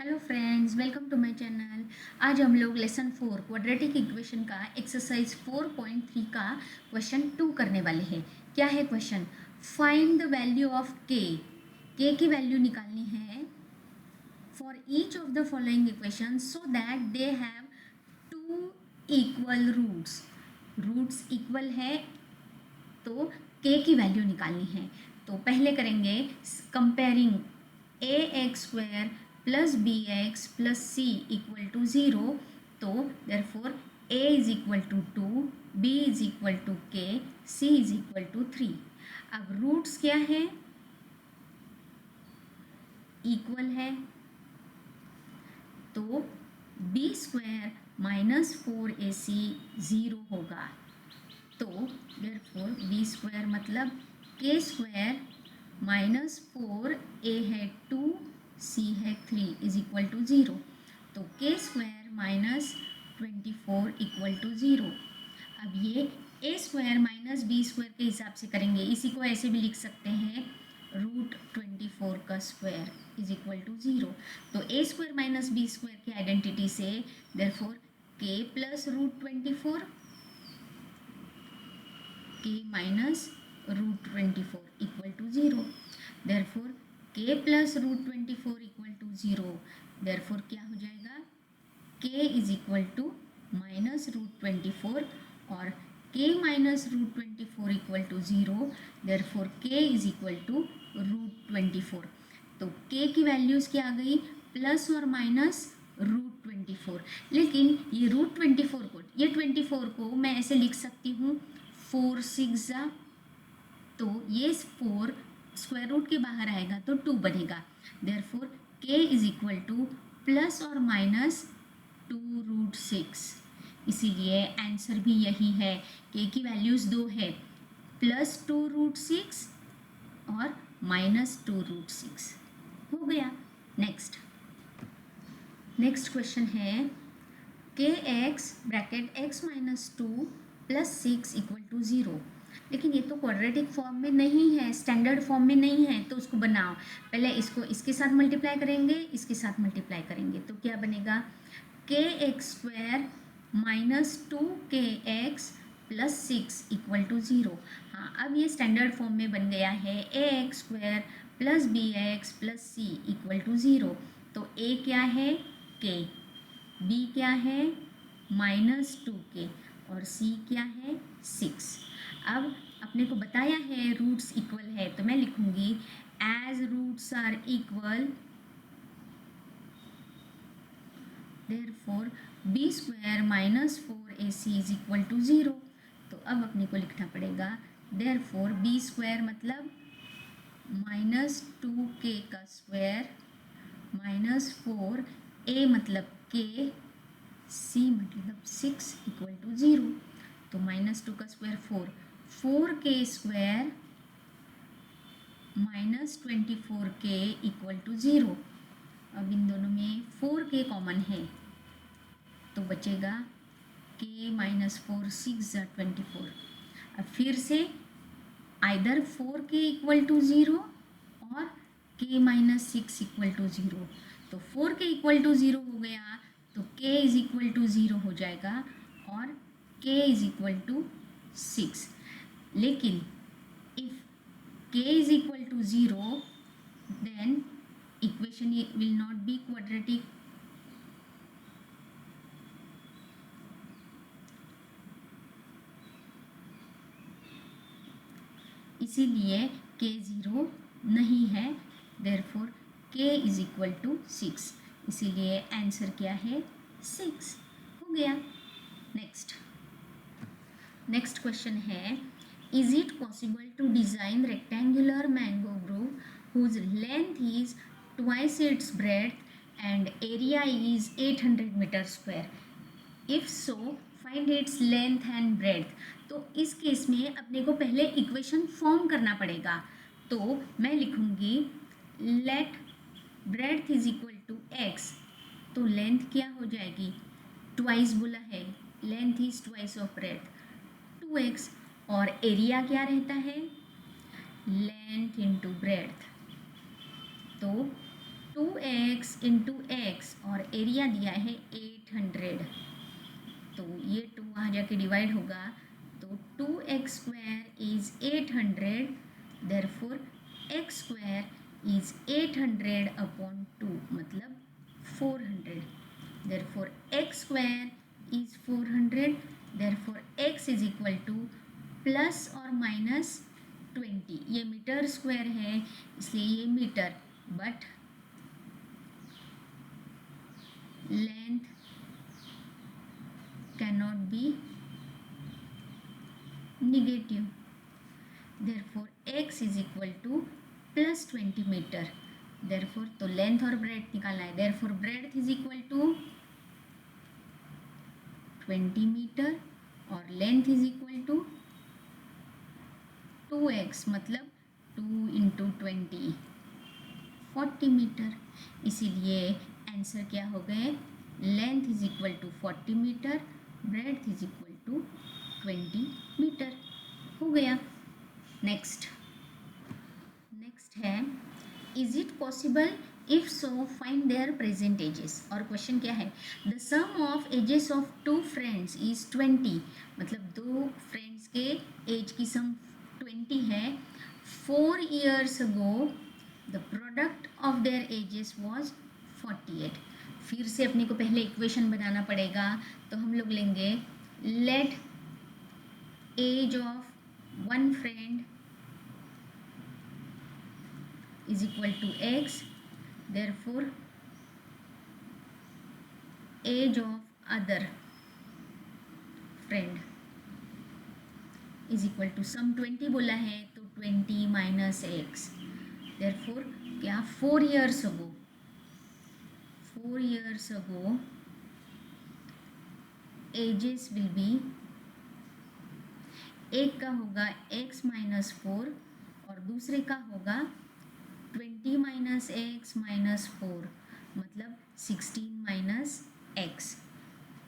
Hello friends, welcome to my channel. आज हम लोग लेसन 4 क्वाड्रेटिक इक्वेशन का एक्सरसाइज 4.3 का क्वेश्चन 2 करने वाले हैं। क्या है question? Find the value of k की वैल्यू निकालनी है for each of the following equation so that they have two equal roots equal है तो के की वैल्यू निकालनी है। तो पहले करेंगे comparing a x square plus b x plus c equal to zero. तो therefore a is equal to 2, b is equal to k, c is equal to 3। अब रूट्स क्या है? इक्वल है, तो B square minus 4ac zero होगा। तो therefore b square मतलब के स्क्वायर माइनस 4a है 2, सी है 3 इज इक्वल टू ज़ीरो। तो k square minus 24 equal to zero. अब ये a square minus b square के हिसाब से करेंगे, इसी को ऐसे भी लिख सकते हैं √24 का square is equal to zero. तो a square minus b square की आइडेंटिटी से therefore k plus √24 k minus √24 equal to zero. Therefore k plus √24 equal to zero. Therefore क्या हो जाएगा? के इज इक्वल टू माइनस √24 और k minus √24 equal to zero. Therefore k is equal to √24। तो के की वैल्यूज़ क्या आ गई? प्लस और माइनस √24। लेकिन ये √24 को, ये 24 को मैं ऐसे लिख सकती हूँ 4 6 जा, तो ये 4 स्क्वायर रूट के बाहर आएगा तो 2 बनेगा। Therefore k is equal to plus और माइनस 2√6। इसीलिए आंसर भी यही है। के की वैल्यूज़ दो है, प्लस 2√6 और माइनस 2√6 हो गया। नेक्स्ट क्वेश्चन है k x bracket x minus 2 plus 6 equal to zero. लेकिन ये तो क्वाड्रेटिक फॉर्म में नहीं है, स्टैंडर्ड फॉर्म में नहीं है, तो उसको बनाओ। पहले इसको इसके साथ मल्टीप्लाई करेंगे, इसके साथ मल्टीप्लाई करेंगे, तो क्या बनेगा? K x square minus 2kx plus 6 equal to zero. हाँ, अब ये स्टैंडर्ड फॉर्म में बन गया है a x square plus b x plus c equal to zero. तो ए क्या है? के, बी क्या है? माइनस 2k और सी क्या है? 6। अब अपने को बताया है रूट्स इक्वल है, तो मैं लिखूंगी as roots are equal therefore b square minus 4ac is equal to zero. तो अब अपने को लिखना पड़ेगा देयरफॉर बी स्क्वायर मतलब माइनस 2k का स्क्वायर माइनस 4, a मतलब k, c मतलब 6 इक्वल टू ज़ीरो। तो माइनस 2 का square 4k square minus 24k equal to zero. अब इन दोनों में 4k कॉमन है तो बचेगा k माइनस 4 6 ज़ा 24। अब फिर से either 4k equal to zero और k minus 6 equal to zero. तो 4k इक्वल टू ज़ीरो हो गया तो k is equal to zero हो जाएगा और k इज इक्वल टू 6। लेकिन if k is equal to zero then equation will not be quadratic. इसीलिए k ज़ीरो नहीं है, therefore k is equal to 6। इसीलिए आंसर क्या है? 6 हो गया। नेक्स्ट क्वेश्चन है is it possible to design rectangular mango grove whose length is twice its breadth and area is 800 metre square. If so find its length and breadth. तो इस case में अपने को पहले इक्वेशन फॉर्म करना पड़ेगा। तो मैं लिखूंगी let breadth is equal to x. तो लेंथ क्या हो जाएगी? ट्वाइस बोला है, length is twice of breadth 2x। और एरिया क्या रहता है? Length into breadth. तो 2x इंटू एक्स और एरिया दिया है 800, तो ये 2 वहाँ जाके डिवाइड होगा, तो 2x square is 800, therefore x square is 800 upon 2 मतलब 400, therefore x square is 400, therefore x is equal to plus और माइनस 20। ये मीटर स्क्वायर है इसलिए ये metre, but length cannot be negative, therefore x is equal to plus 20 metre, therefore तो length और breadth निकालना है, therefore breadth is equal to 20 metre और length is equal to 2x मतलब 2 इंटू 20 40 मीटर, इसीलिए आंसर क्या हो गए, length is equal to 40 metre, breadth is equal to 20 metre हो गया। नेक्स्ट है is it possible, if so find their present ages. और क्वेश्चन क्या है, the sum of ages of 2 friends is 20, मतलब 2 फ्रेंड्स के एज की सम 20 है। 4 years ago the product of their edges was 48। फिर से अपने को पहले इक्वेशन बनाना पड़ेगा, तो हम लोग लेंगे let age of 1 friend is equal to x, therefore age of other friend is equal to sum 20 बोला है तो 20 minus x, therefore क्या 4 years ago ages will be, एक का होगा x minus 4 और दूसरे का होगा 20 माइनस एक्स माइनस 4 मतलब 16 माइनस एक्स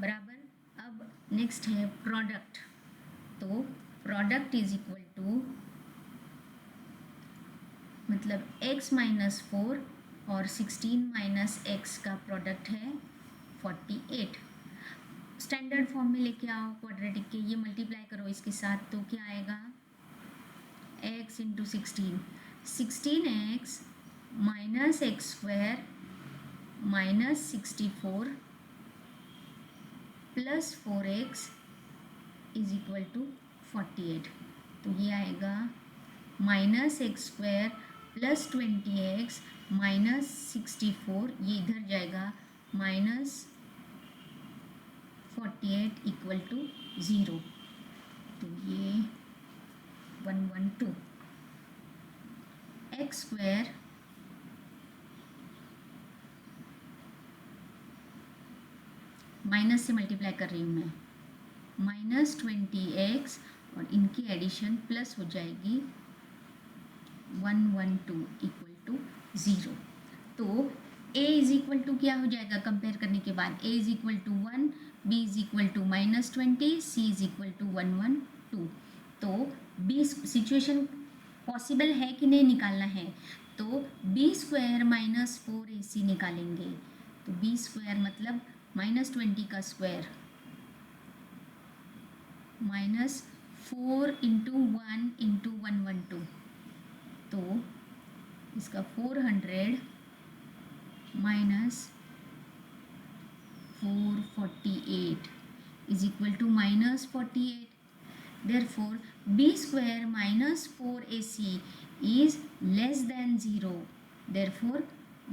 बराबर। अब नेक्स्ट है प्रोडक्ट, तो प्रोडक्ट इज इक्वल टू मतलब x माइनस 4 और 16 माइनस एक्स का प्रोडक्ट है 48। स्टैंडर्ड फॉर्म में लेके आओ क्वाड्रेटिक के, ये मल्टीप्लाई करो इसके साथ तो क्या आएगा, x into 16x minus x square minus 64 plus 4x is equal to 48, तो ये आएगा minus x square plus 20x minus 64, ये इधर जाएगा माइनस 48 इक्वल टू 0, तो ये 112 एक्स स्क्वायर माइनस से मल्टीप्लाई कर रही हूँ मैं, माइनस 20x और इनकी एडिशन प्लस हो जाएगी 112 इक्वल टू 0। तो a इज इक्वल टू क्या हो जाएगा कंपेयर करने के बाद, a is equal to 1, b is equal to minus 20, c is equal to 112। तो b सिचुएशन पॉसिबल है कि नहीं निकालना है, तो b स्क्वायर माइनस 4ac निकालेंगे, तो b स्क्वायर मतलब माइनस 20 का स्क्वायर माइनस 4 इंटू 1 इंटू 112, तो इसका 400 minus 448 is equal to minus 48, therefore b square minus 4ac is less than 0, therefore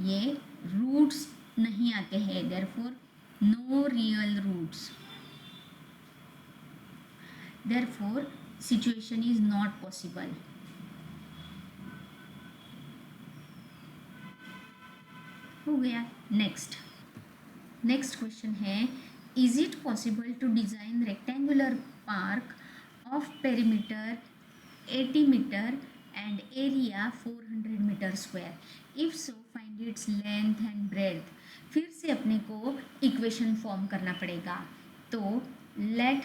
ये रूट्स नहीं आते हैं, therefore no real roots, therefore situation is not possible। हो गया। नेक्स्ट क्वेश्चन है is it possible to design rectangular park of perimeter 80 meter and area 400 meter square, if so find its length and breadth। फिर से अपने को equation form करना पड़ेगा, तो let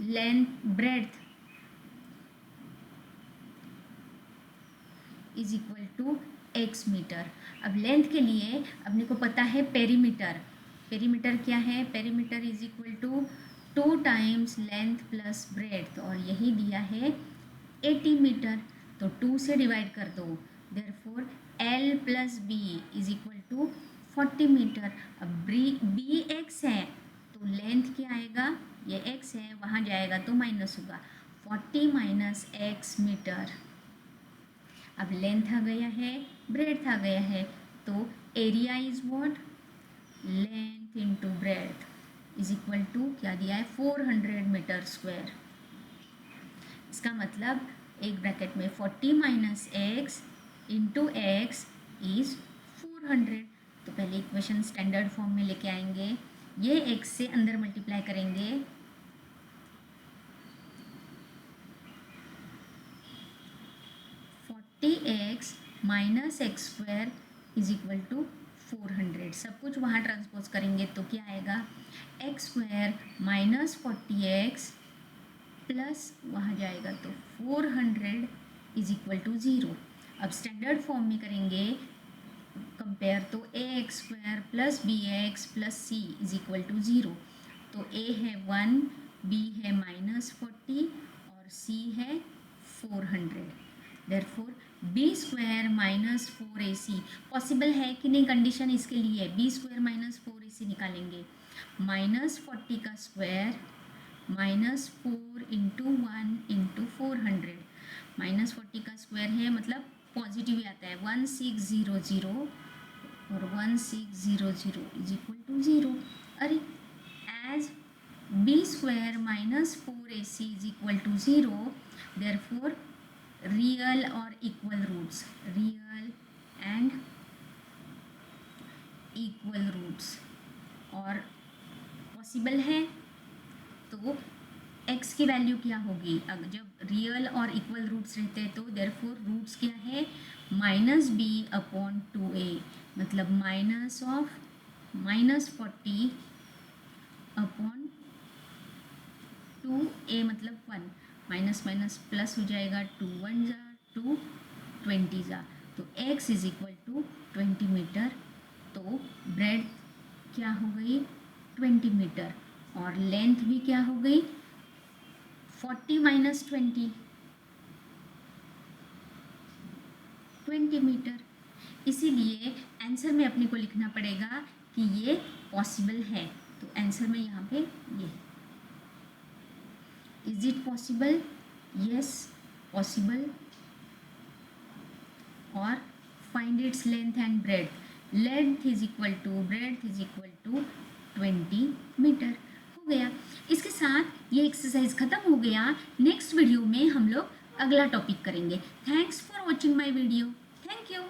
length breadth is equal to x metre. अब लेंथ के लिए अपने को पता है पेरीमीटर। पेरीमीटर क्या है? Perimeter is equal to 2 times length plus breadth, और यही दिया है 80 मीटर। तो 2 से डिवाइड कर दो, therefore L plus b is equal to 40 metre. अब बी एक्स है तो लेंथ क्या आएगा? ये x है, वहाँ जाएगा तो माइनस होगा, 40 माइनस x मीटर। अब लेंथ आ गया है, ब्रेड्थ आ गया है, तो area is what? Length into breadth is equal to क्या दिया है? 400 मीटर स्क्वायर। इसका मतलब एक ब्रैकेट में 40 minus x into x is 400। तो पहले इक्वेशन स्टैंडर्ड फॉर्म में लेके आएंगे, ये x से अंदर मल्टीप्लाई करेंगे, 40x minus x square is equal to 400। सब कुछ वहाँ ट्रांसपोज करेंगे तो क्या आएगा? X square minus 40x plus वहाँ जाएगा तो 400 इज इक्वल टू 0। अब स्टैंडर्ड फॉर्म में करेंगे कंपेयर, तो a x square plus b x plus c is equal to 0। तो ए है 1, बी है माइनस 40 और सी है 400। Therefore b square minus 4ac possible है कि नहीं? कंडीशन इसके लिए बी स्क्वायर माइनस 4ac निकालेंगे, माइनस 40 का square minus 4 into 1 into 400। Minus 40 का स्क्वायर है मतलब पॉजिटिव ही आता है, 1600 और 1600 इज इक्वल टू 0। अरे as b square minus 4ac is equal to 0, therefore real और equal roots, real and equal roots और पॉसिबल है। तो x की वैल्यू क्या होगी? अगर जब रियल और इक्वल रूट्स रहते हैं तो देयरफॉर रूट्स क्या है? माइनस बी अपॉन 2a, मतलब minus of minus 40 upon 2a मतलब 1, माइनस माइनस प्लस हो जाएगा, 2 1 जा 2 20 जा, तो x is equal to 20 metre. तो ब्रेड क्या हो गई? 20 मीटर, और लेंथ भी क्या हो गई? 40 माइनस 20 मीटर। इसीलिए आंसर में अपने को लिखना पड़ेगा कि ये पॉसिबल है। तो आंसर में यहाँ पे ये, is it possible? Yes possible. और find its length and breadth. Length is equal to breadth is equal to 20 metre. हो गया। इसके साथ ये एक्सरसाइज खत्म हो गया। नेक्स्ट वीडियो में हम लोग अगला टॉपिक करेंगे। Thanks for watching my video. Thank you.